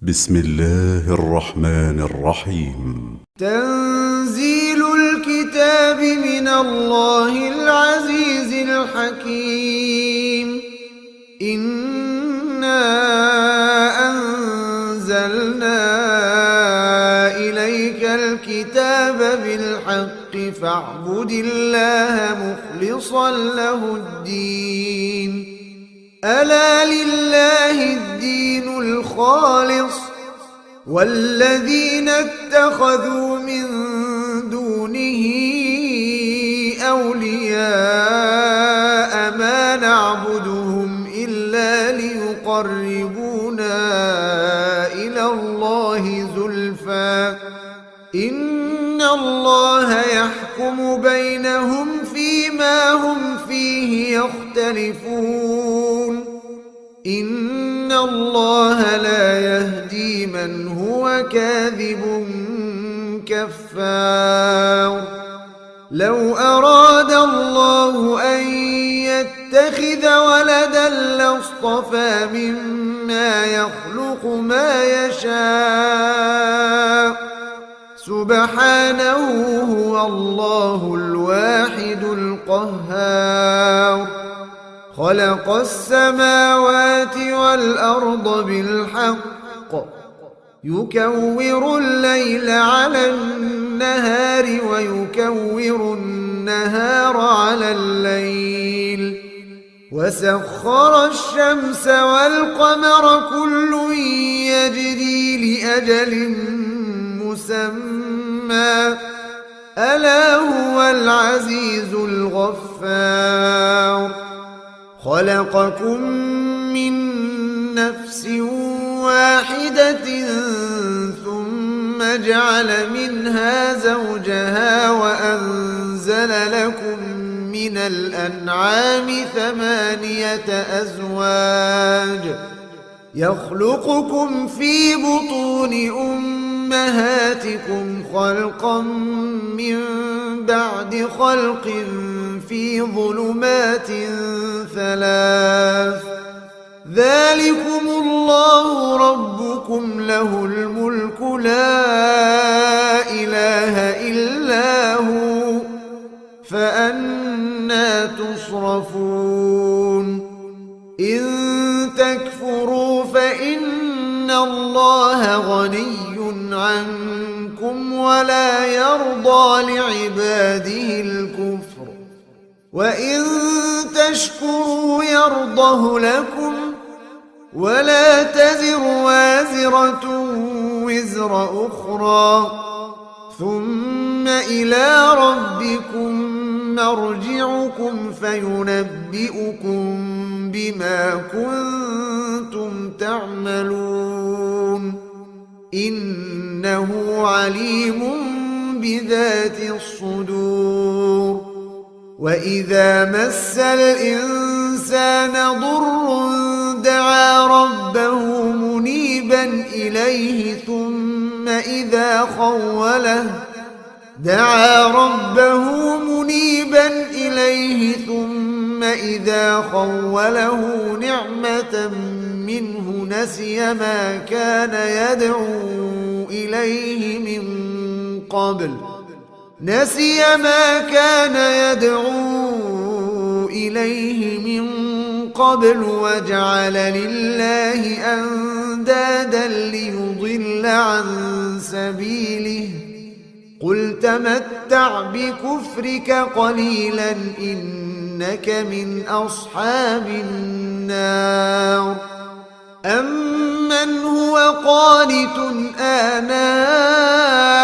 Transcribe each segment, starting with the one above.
بسم الله الرحمن الرحيم. تنزيل الكتاب من الله العزيز الحكيم. إنا أنزلنا إليك الكتاب بالحق فاعبد الله مخلصا له الدين. ألا لله الدين الخالص والذين اتخذوا من دونه أولياء ما نعبدهم إلا ليقربونا إلى الله زلفى إن الله يحكم بينهم فيما هم فيه يختلفون. إن الله لا يهدي من هو كاذب كفار. لو أراد الله أن يتخذ ولدا لاصطفى مما يخلق ما يشاء سبحانه هو الله الواحد القهار. خلق السماوات والأرض بالحق يكور الليل على النهار ويكور النهار على الليل وسخر الشمس والقمر كل يجري لأجل مسمى ألا هو العزيز الغفار. خلقكم من نفس واحدة ثم جعل منها زوجها وأنزل لكم من الأنعام 8 أزواج يخلقكم في بطون أمهاتكم خلقا من بعد خلق في ظلمات 3 ذلكم الله ربكم له الملك لا إله إلا هو فأنى تصرفون. إن تكفروا فإن الله غني عنكم ولا يرضى لعباده الكفر وإن تشكروا يرضه لكم ولا تزر وازرة وزر أخرى ثم إلى ربكم مرجعكم فينبئكم بما كنتم تعملون إنه عليم بذات الصدور. وإذا مس الإنسان ضر دعا ربه منيبا إليه ثم إذا خوله نعمة منه نسي ما كان يدعو إليه من قبل وجعل لله أندادا ليضل عن سبيله قل تمتع بكفرك قليلا إنك من أصحاب النار. أمن هو قانت آناء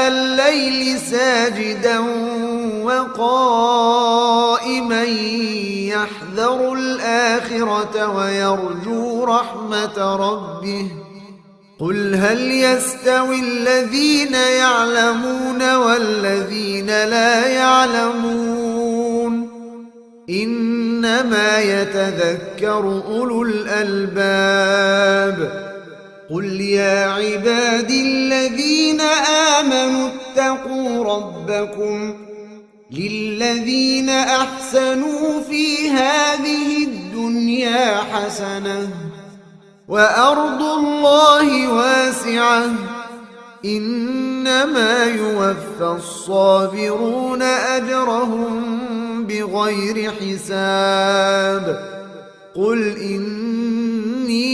الليل ساجدا وقائما يحذر الآخرة ويرجو رحمة ربه قل هل يستوي الذين يعلمون والذين لا يعلمون إنما يتذكر أولو الألباب. قل يا عبادي الذين آمنوا اتقوا ربكم للذين أحسنوا في هذه الدنيا حسنة وأرض الله واسعة إنما يوفى الصابرون أجرهم بغير حساب قل إني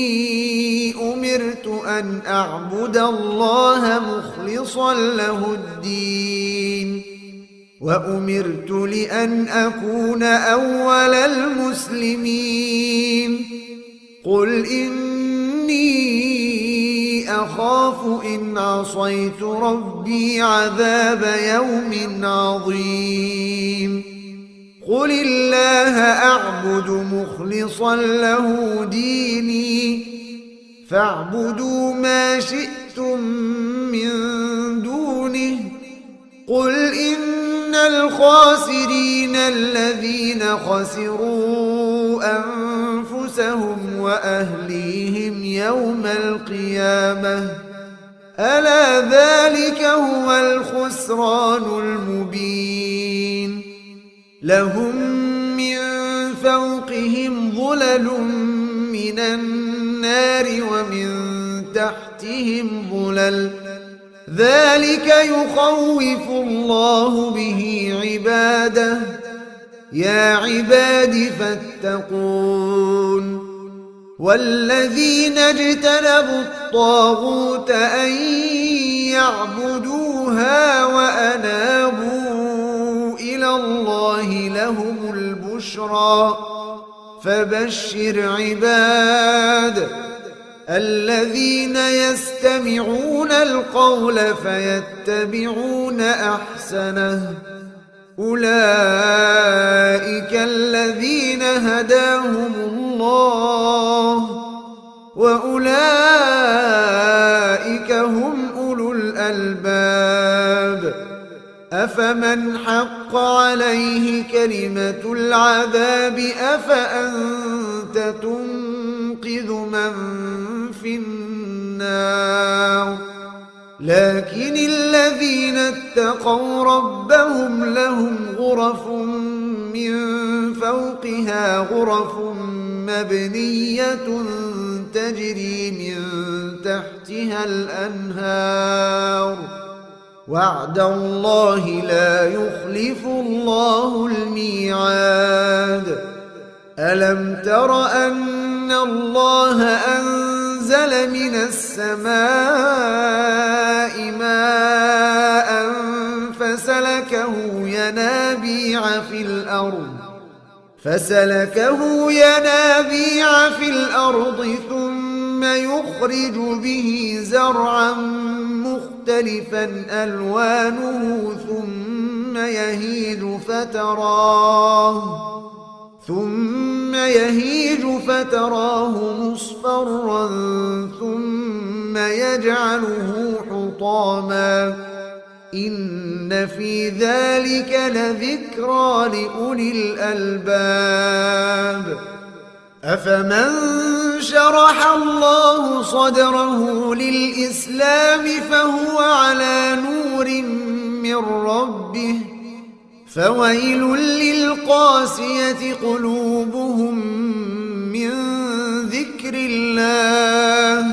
أمرت أن أعبد الله مخلصا له الدين وأمرت لأن أكون أول المسلمين قل إني أخاف إن عصيت ربي عذاب يوم عظيم قل الله أعبد مخلصا له ديني فاعبدوا ما شئتم من دونه قل إن الخاسرين الذين خسروا أنفسهم وأهليهم يوم القيامة ألا ذلك هو الخسران المبين لهم من فوقهم ظلل من النار ومن تحتهم ظلل ذلك يخوف الله به عباده يا عباد فاتقون والذين اجتنبوا الطاغوت أن يعبدوها وأنابوا إلى الله لهم البشرى فبشر عباد الذين يستمعون القول فيتبعون أحسنه أولئك الذين هداهم الله وأولئك هم أولو الألباب أفمن حق عليه كلمة العذاب أفأنت تنقذ من في النار لكن الذين اتقوا ربهم لهم غرف من فوقها غرف مبنية تجري من تحتها الأنهار وعد الله لا يخلف الله الميعاد ألم تر أن الله أنزل من السماء ماء فسلكه ينابيع في الأرض ثم يخرج به زرعا مختلفا ألوانه ثم يهيج فتراه مصفرا ثم يجعله حطاما إن في ذلك لذكرى لأولي الألباب أفمن شرح الله صدره للإسلام فهو على نور من ربه فويل للقاسية قلوبهم من ذكر الله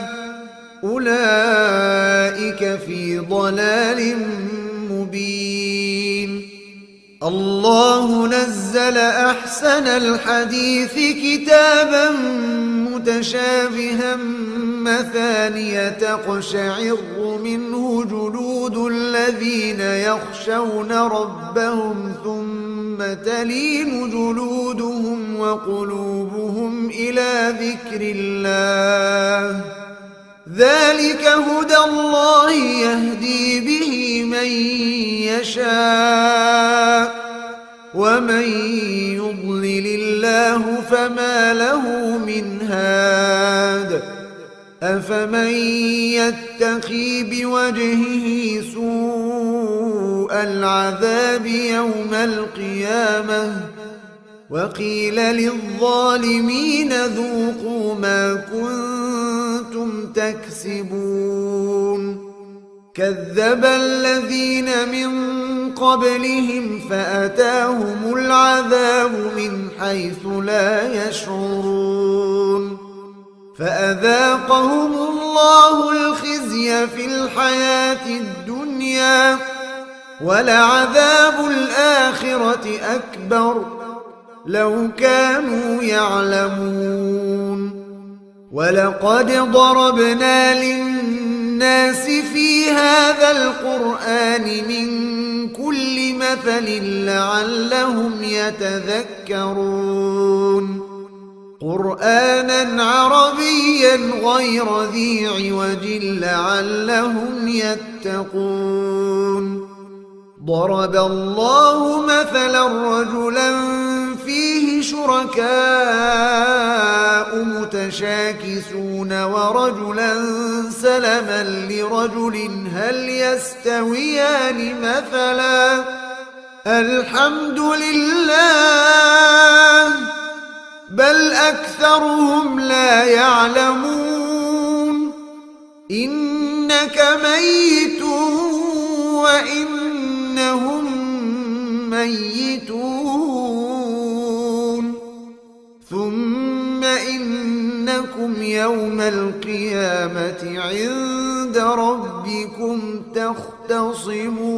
أولئك في ضلال مبين الله نزل أحسن الحديث كتابا متشابها مثانية تقشعر منه جلود الذين يخشون ربهم ثم تلين جلودهم وقلوبهم إلى ذكر الله ذلك هدى الله يهدي به من يشاء ومن يضلل الله فما له من هاد أفمن يتقي بوجهه سوء العذاب يوم القيامة وقيل للظالمين ذوقوا ما كنتم تكسبون كذب الذين من قبلهم فأتاهم العذاب من حيث لا يشعرون فأذاقهم الله الخزي في الحياة الدنيا ولعذاب الآخرة أكبر لو كانوا يعلمون ولقد ضربنا للناس في هذا القرآن من كل مثل لعلهم يتذكرون قرآنا عربيا غير ذي عوج لعلهم يتقون ضرب الله مثلا رجلا فيه شركاء متشاكسون ورجلا سلما لرجل هل يستويان مثلا الحمد لله بل أكثرهم لا يعلمون إنك ميت وإنهم ميتون ثم إنكم يوم القيامة عند ربكم تختصمون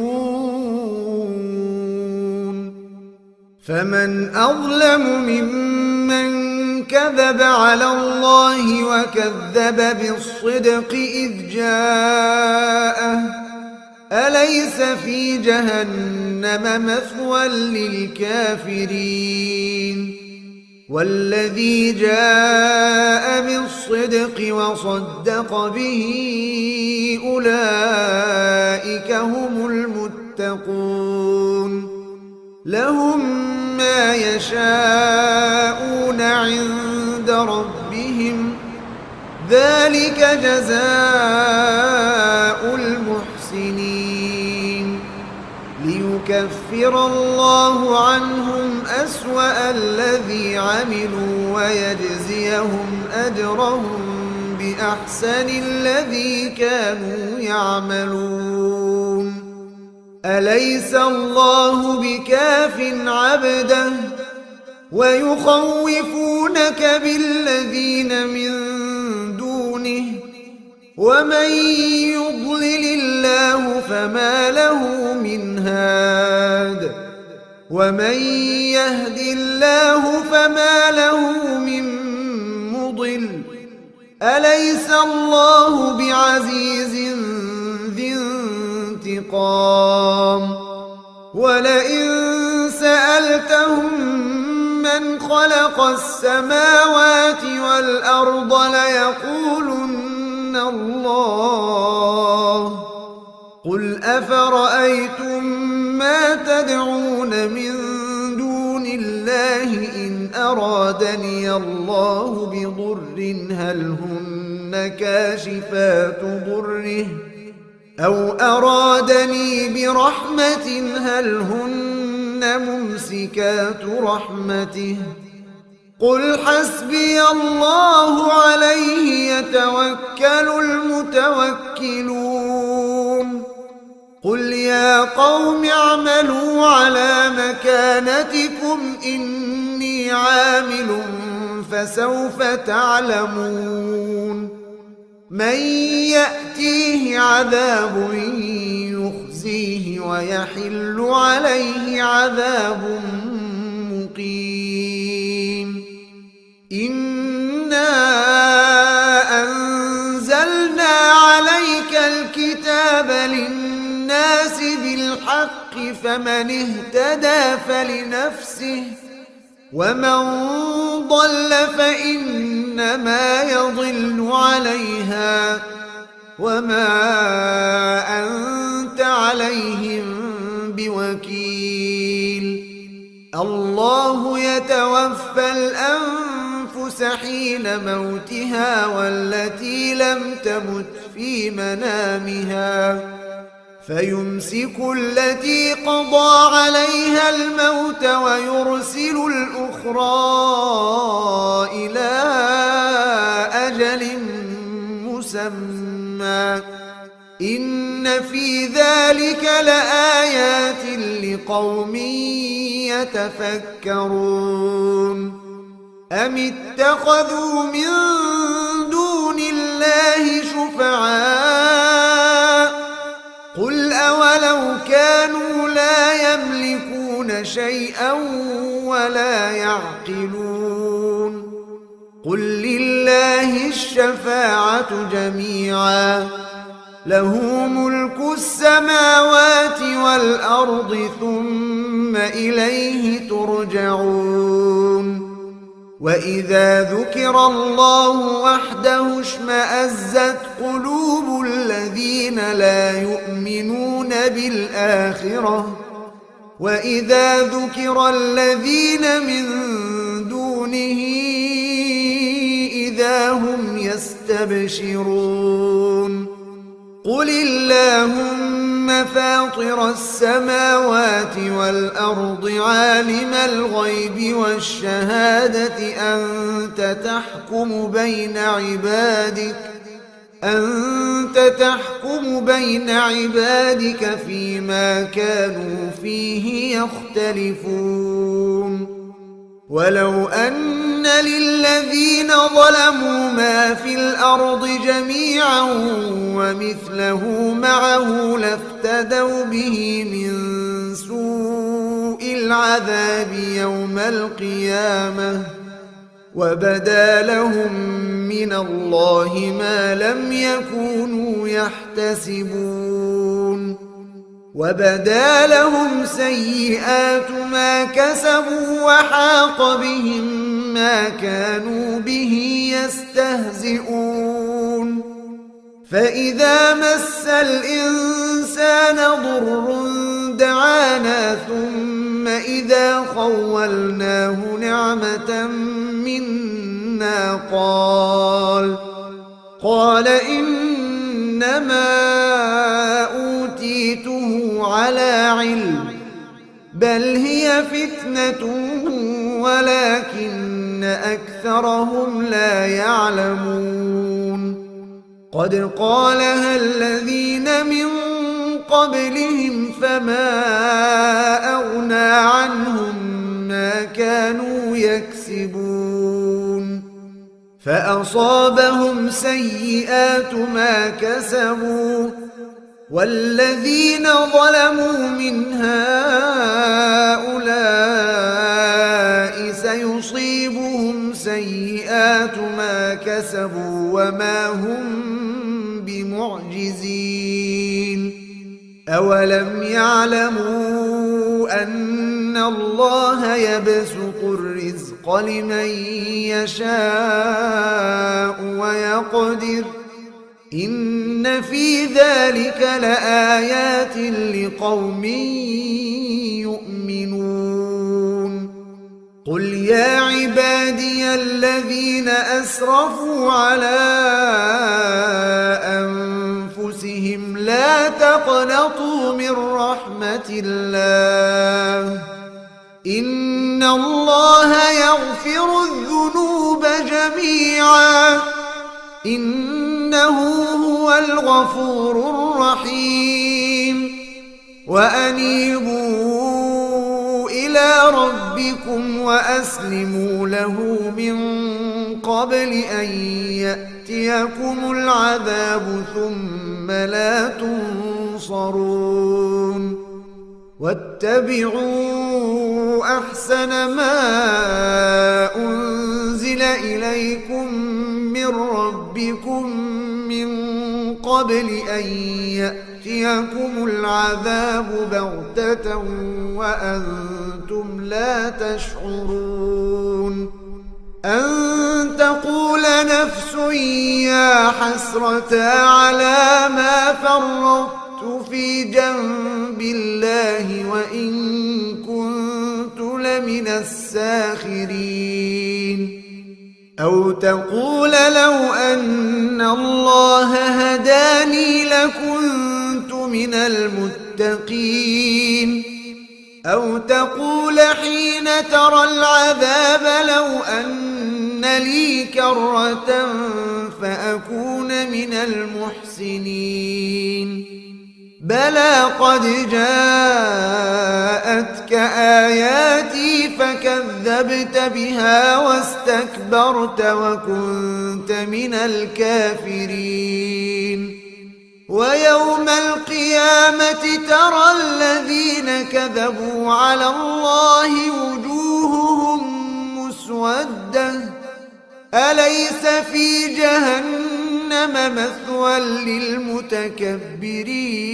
فمن أظلم ممن كذب على الله وكذب بالصدق إذ جاءه أليس في جهنم مثوى للكافرين والذي جاء بالصدق وصدق به أولئك هم المتقون لهم ما يشاءون عند ربهم ذلك جزاء المحسنين ليكفر الله عنهم أسوأ الذي عملوا ويجزيهم أجرهم بأحسن الذي كانوا يعملون أليس الله بكاف عبده ويخوفونك بالذين من دونه ومن يضلل الله فما له من هاد ومن يهد الله فما له من مضل أليس الله بعزيز ذي انتقام ولئن سألتهم من خلق السماوات والأرض ليقولن الله قل أفرأيتم ما تدعون من دون الله إن أرادني الله بضر هل هن كاشفات ضره أو أرادني برحمة هل هن ممسكات رحمته قل حسبي الله عليه يتوكل المتوكلون قل يا قوم اعملوا على مكانتكم إني عامل فسوف تعلمون من يأتيه عذاب يخزيه ويحل عليه عذاب مقيم إنا أنزلنا عليك الكتاب للناس بالحق فمن اهتدى فلنفسه ومن ضل فإنما يضل عليها وما أنت عليهم بوكيل الله يتوفى الأنفس حين موتها والتي لم تمت في منامها فيمسك التي قضى عليها الموت ويرسل الأخرى إلى أجل مسمى إن في ذلك لآيات لقوم يتفكرون أم اتخذوا من الله شفعاء قل أولو كانوا لا يملكون شيئا ولا يعقلون قل لله الشفاعة جميعا له ملك السماوات والأرض ثم إليه ترجعون وإذا ذكر الله وحده اشمأزت قلوب الذين لا يؤمنون بالآخرة وإذا ذكر الذين من دونه إذا هم يستبشرون قل اللهم فاطر السماوات والأرض عالم الغيب والشهادة أنت تحكم بين عبادك فيما كانوا فيه يختلفون ولو أن للذين ظلموا ما في الأرض جميعا ومثله معه لافتدوا به من سوء العذاب يوم القيامة وبدا لهم من الله ما لم يكونوا يحتسبون وبدا لهم سيئات ما كسبوا وحاق بهم ما كانوا به يستهزئون فإذا مس الإنسان ضر دعانا ثم إذا خولناه نعمة منا قال إنما أوتيته على علم بل هي فتنة ولكن أكثرهم لا يعلمون قد قالها الذين من قبلهم فما أغنى عنهم ما كانوا يكسبون فأصابهم سيئات ما كسبوا والذين ظلموا من هؤلاء سيصيبهم سيئات ما كسبوا وما هم بمعجزين أولم يعلموا أن الله يبسط الرزق لمن يشاء ويقدر إن في ذلك لآيات لقوم يؤمنون قل يا عبادي الذين أسرفوا على أنفسهم لا تقنطوا من رحمة الله إن الله يغفر الذنوب جميعا إنه هو الغفور الرحيم وأنيبوا إلى ربكم وأسلموا له من قبل أن يأتيكم العذاب ثم لا تنصرون واتبعوا أحسن ما أنزل إليكم من ربكم من قبل أن يأتيكم العذاب بغتة وأنتم لا تشعرون أن تقول نفس يا حسرة على ما فرطت في جنب الله وإن كنت لمن الساخرين أو تقول لو أن الله هداني لكنت من المتقين أو تقول حين ترى العذاب لو أن لي كرة فأكون من المحسنين بلى قد جاءتك آياتي فكذبت بها واستكبرت وكنت من الكافرين ويوم القيامة ترى الذين كذبوا على الله وجوههم مسودة أليس في جهنم مثوى للمتكبرين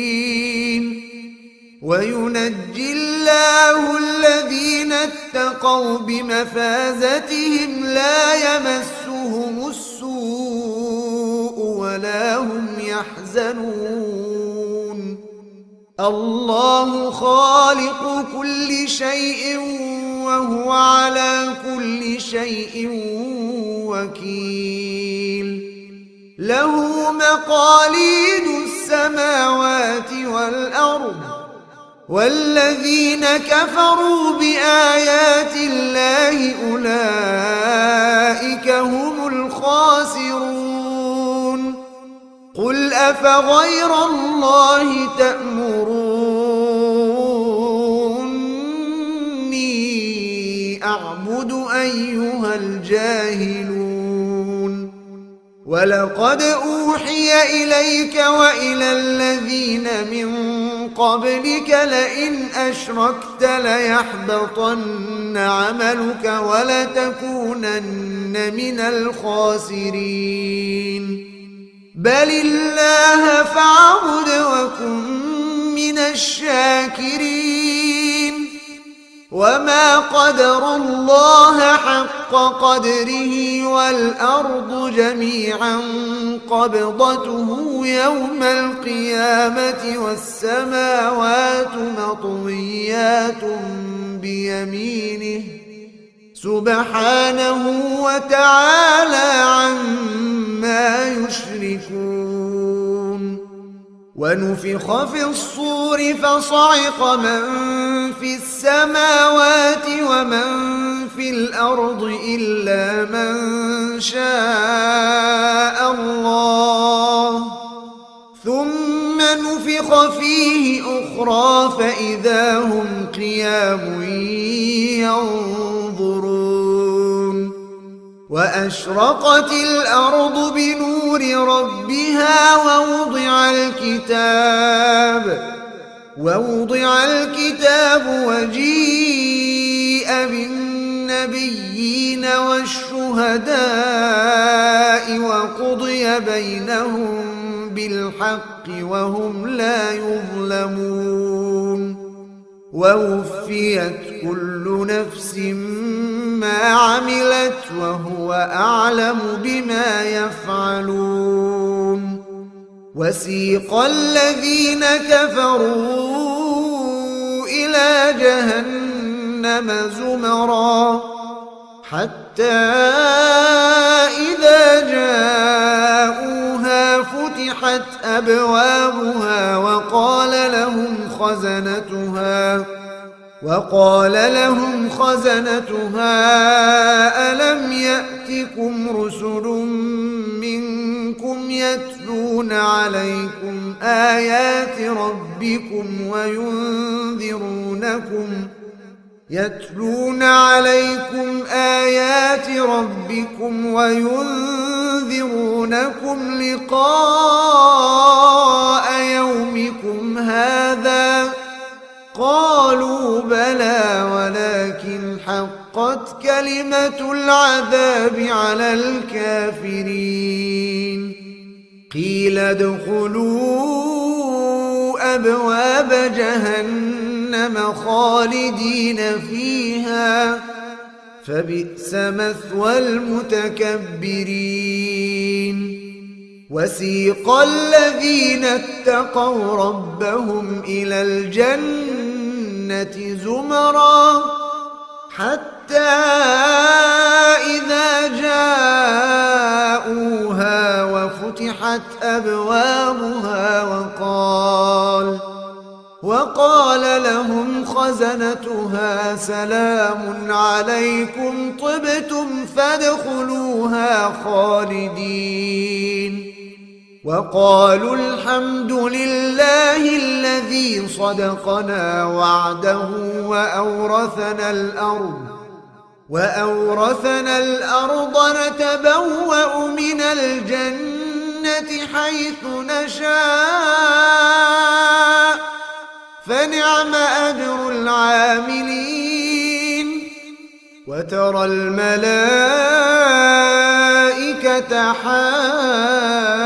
وينجي الله الذين اتقوا بمفازتهم لا يمسهم السوء ولا هم يحزنون الله خالق كل شيء وهو على كل شيء وكيل له مقاليد السماوات والأرض والذين كفروا بآيات الله أولئك هم الخاسرون قل أفغير الله تأمروني أعبد أيها الجاهلون ولقد أوحي إليك وإلى الذين من قبلك لئن أشركت ليحبطن عملك ولتكونن من الخاسرين بل الله فاعبد وكن من الشاكرين وما قدروا الله حق قدره والأرض جميعا قبضته يوم القيامة والسماوات مطويات بيمينه سبحانه وتعالى عما يشركون ونفخ في الصور فصعق من في السماوات ومن في الأرض إلا من شاء الله ثم نفخ فيه أخرى فإذا هم قيام ينظرون وأشرقت الأرض بنور ربها ووضع الكتاب وجيء بالنبيين والشهداء وقضي بينهم بالحق وهم لا يظلمون ووفيت كل نفس ما عملت وهو أعلم بما يفعلون وسيق الذين كفروا إلى جهنم زمرا حتى إذا جاءوها فتحت أبوابها وقال لهم خزنتها ألم يأتكم رسل منكم يتلون عليكم آيات ربكم وينذرونكم لقاء يومكم هذا قالوا بلى ولكن حقت كلمة العذاب على الكافرين قيل ادخلوا أبواب جهنم خالدين فيها فبئس مثوى المتكبرين وسيق الذين اتقوا ربهم إلى الجنة زمرا حتى إذا جاءوها وفتحت أبوابها وقال لهم خزنتها سلام عليكم طبتم فادخلوها خالدين وقالوا والحمد لله الذي صدقنا وعده وأورثنا الأرض نتبوأ من الجنة حيث نشاء فنعم أجر العاملين وترى الملائكة حافين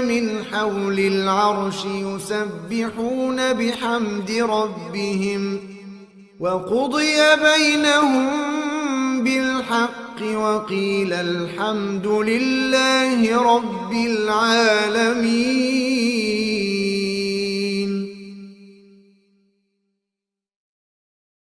من حول العرش يسبحون بحمد ربهم وقضي بينهم بالحق وقيل الحمد لله رب العالمين.